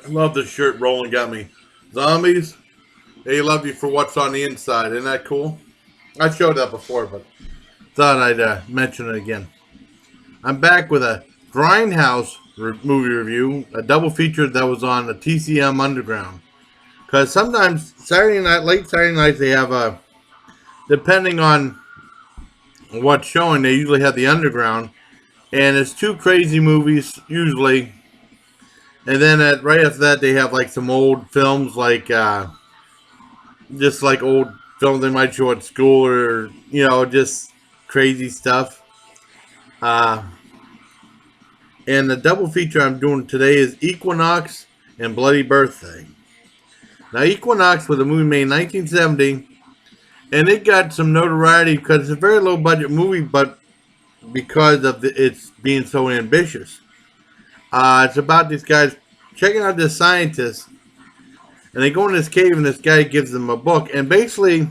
I love this shirt Roland got me. Zombies, they love you for what's on the inside. Isn't that cool? I showed that before, but thought I'd mention it again. I'm back with a Grindhouse movie review, a double feature that was on the TCM Underground. Because sometimes Saturday night, late Saturday nights, they have a, depending on what's showing, they usually have the Underground. And it's two crazy movies, usually. And then right after that, they have like some old films, like just like old films they might show at school, or just crazy stuff. Uh, and the double feature I'm doing today is Equinox and Bloody Birthday. Now, Equinox was a movie made in 1970, and it got some notoriety because it's a very low budget movie, but because of its being so ambitious. It's about these guys checking out this scientist, and they go in this cave, and this guy gives them a book, and basically, a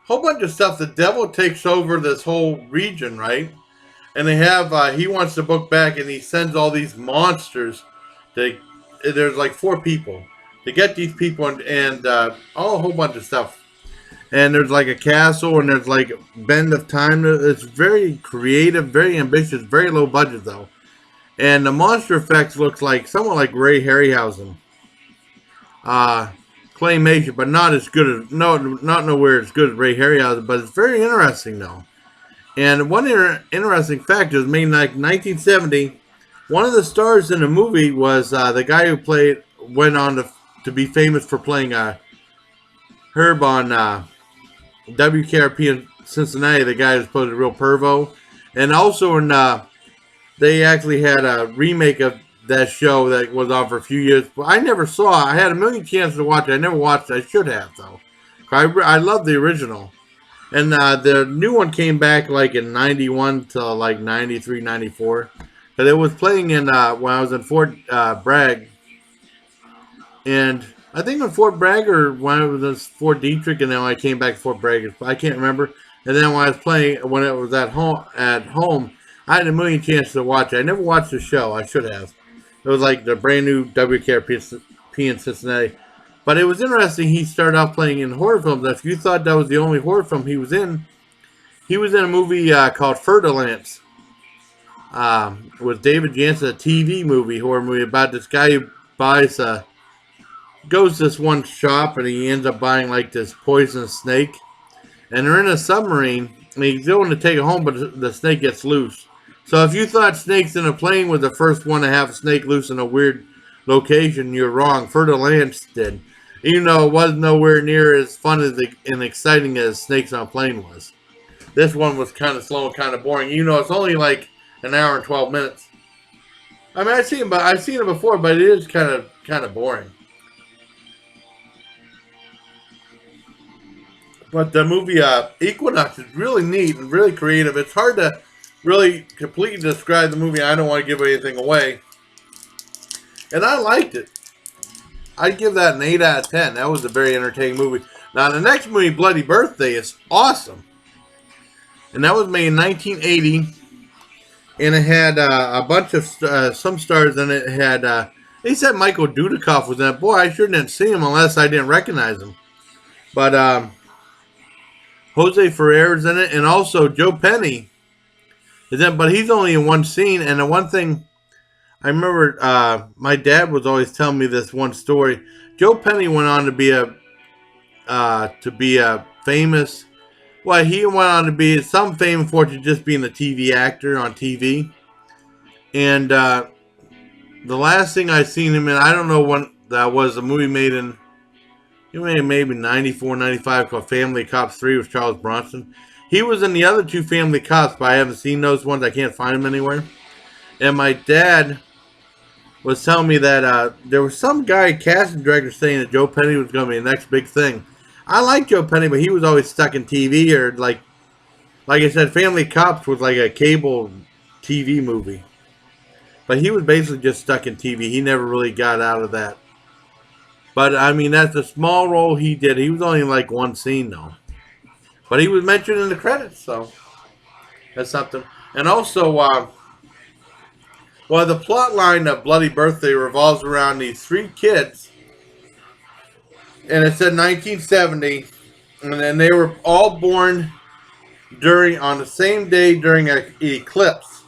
whole bunch of stuff. The devil takes over this whole region, right? And they have he wants the book back, and he sends all these monsters. There's like four people to get these people, and all a whole bunch of stuff. And there's like a castle, and there's like bend of time. It's very creative, very ambitious, very low budget though. And the monster effects looks like someone like Ray Harryhausen. Claymation, but not as good as not nowhere as good as Ray Harryhausen. But it's very interesting though. And one interesting fact is, made in like 1970. One of the stars in the movie was the guy who went on to be famous for playing Herb on WKRP in Cincinnati. The guy who's played a real pervo, and also in they actually had a remake of that show that was on for a few years. But I never saw it. I had a million chances to watch it. I never watched it. I should have, though. I love the original. And the new one came back like in 91 to like 93, 94. But it was playing in when I was in Fort Bragg. And I think in Fort Bragg, or when it was in Fort Detrick, and then when I came back to Fort Bragg, I can't remember. And then when I was playing, when it was at home, I had a million chances to watch it. I never watched the show. I should have. It was like the brand new WKRP in Cincinnati. But it was interesting. He started off playing in horror films. If you thought that was the only horror film he was in a movie called Ferdinand with David Jansen, a TV movie, horror movie about this guy who goes to this one shop, and he ends up buying like this poisonous snake. And they're in a submarine, and he's going to take it home, but the snake gets loose. So if you thought Snakes in a Plane was the first one to have a snake loose in a weird location, you're wrong. Ferdinand did. Even though it was nowhere near as fun and exciting as Snakes on a Plane was. This one was kind of slow and kind of boring. It's only like an hour and 12 minutes. I mean, I've seen it before, but it is kind of boring. But the movie Equinox is really neat and really creative. It's hard to really completely describe the movie. I don't want to give anything away. And I liked it. I'd give that an 8 out of 10. That was a very entertaining movie. Now, the next movie, Bloody Birthday, is awesome. And that was made in 1980. And it had a bunch of some stars in it. It had, they said Michael Dudikoff was in it. Boy, I sure didn't see him unless I didn't recognize him. But Jose Ferrer's in it. And also Joe Penny is in it. But he's only in one scene. And the one thing I remember, my dad was always telling me this one story. Joe Penny went on to be a famous. Well, he went on to be some fame for just being a TV actor on TV. And the last thing I seen him in, I don't know when that was, a movie made in, maybe 94, 95 called Family Cops 3 with Charles Bronson. He was in the other two Family Cops, but I haven't seen those ones. I can't find them anywhere. And my dad was telling me that there was some guy, casting director, saying that Joe Penny was going to be the next big thing. I like Joe Penny, but he was always stuck in TV, or like I said, Family Cops was like a cable TV movie. But he was basically just stuck in TV. He never really got out of that. But I mean, that's a small role he did. He was only in like one scene though. But he was mentioned in the credits, so that's something. And also, Well, the plot line of Bloody Birthday revolves around these three kids, and it said 1970, and then they were all born on the same day during an eclipse,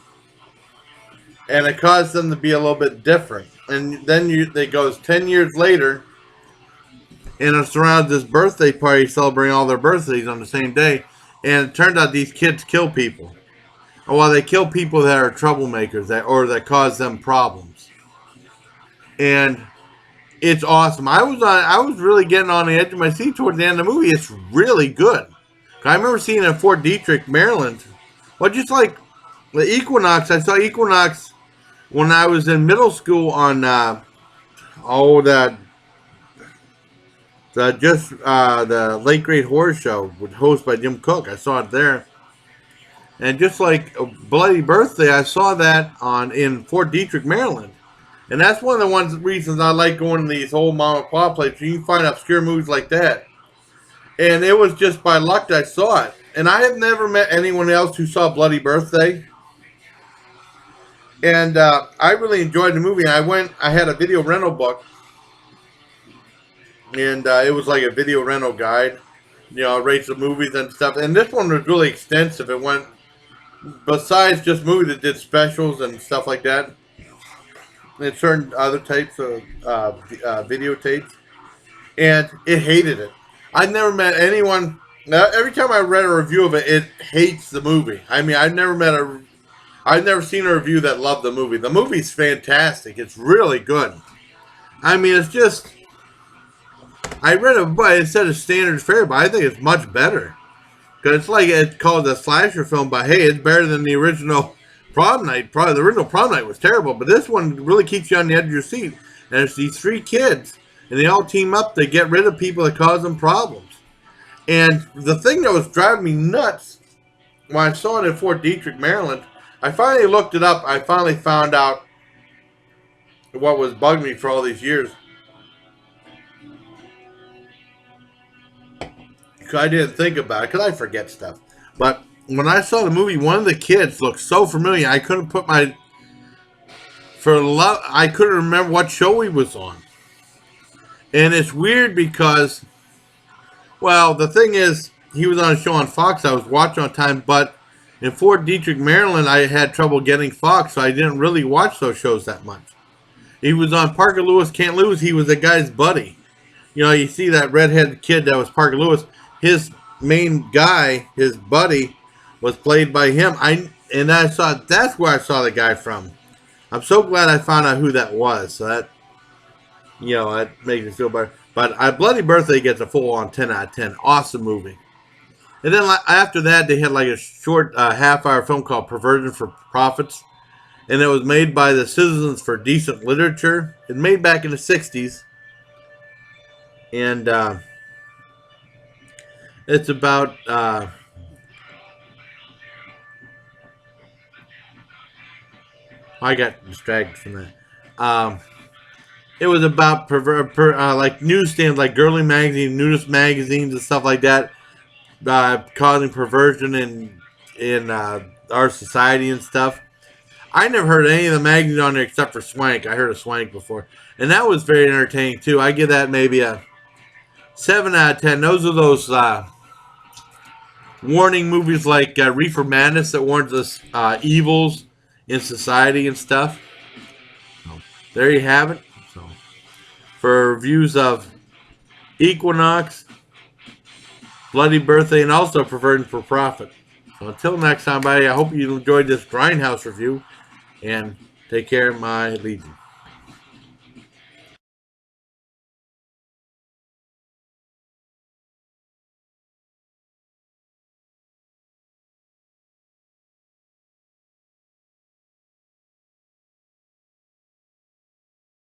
and it caused them to be a little bit different. And then they goes 10 years later, and it's around this birthday party celebrating all their birthdays on the same day, and it turned out these kids kill people. Well, they kill people that are troublemakers that cause them problems, and it's awesome. I was really getting on the edge of my seat towards the end of the movie. It's really good. I remember seeing it in Fort Detrick, Maryland. Well, just like the Equinox, I saw Equinox when I was in middle school on the Late Great Horror Show, hosted by Jim Cook. I saw it there. And just like Bloody Birthday, I saw that in Fort Detrick, Maryland. And that's one of the reasons I like going to these old mom and pop places. You can find obscure movies like that. And it was just by luck that I saw it. And I have never met anyone else who saw Bloody Birthday. And I really enjoyed the movie. I had a video rental book. And it was like a video rental guide. You know, it rates the movies and stuff. And this one was really extensive. It went, besides just movies, it did specials and stuff like that. And certain other types of videotapes. And it hated it. I've never met anyone. Every time I read a review of it, it hates the movie. I mean, I've never seen a review that loved the movie. The movie's fantastic. It's really good. I mean, it's just. I read it, but it said it's standard fare, but I think it's much better. Because it's called a slasher film, but hey, it's better than the original Prom Night. Probably the original Prom Night was terrible, but this one really keeps you on the edge of your seat. And it's these three kids, and they all team up to get rid of people that cause them problems. And the thing that was driving me nuts when I saw it in Fort Detrick, Maryland, I finally looked it up. I finally found out what was bugging me for all these years. I didn't think about it because I forget stuff. But when I saw the movie, one of the kids looked so familiar. I couldn't I couldn't remember what show he was on. And it's weird because, well, the thing is, he was on a show on Fox I was watching on time, but in Fort Detrick, Maryland, I had trouble getting Fox, so I didn't really watch those shows that much. He was on Parker Lewis Can't Lose. He was the guy's buddy. You know, you see that redheaded kid that was Parker Lewis. His main guy, his buddy, was played by him. That's where I saw the guy from. I'm so glad I found out who that was. So that, you know, that makes me feel better. But Bloody Birthday gets a full-on 10 out of 10. Awesome movie. And then after that, they had like a short half-hour film called Perversion For Profit. And it was made by the Citizens for Decent Literature. It was made back in the 60s. And it's about I got distracted from that. It was about like newsstands, like girly magazines, nudist magazines, and stuff like that, causing perversion in our society and stuff. I never heard any of the magazines on there except for Swank. I heard of Swank before, and that was very entertaining too. I give that maybe a 7 out of 10. Those are those warning movies like Reefer Madness that warns us evils in society and stuff. So, there you have it. So, for reviews of Equinox, Bloody Birthday, and also Perversion For Profit. So until next time, buddy, I hope you enjoyed this Grindhouse review, and take care, my legion.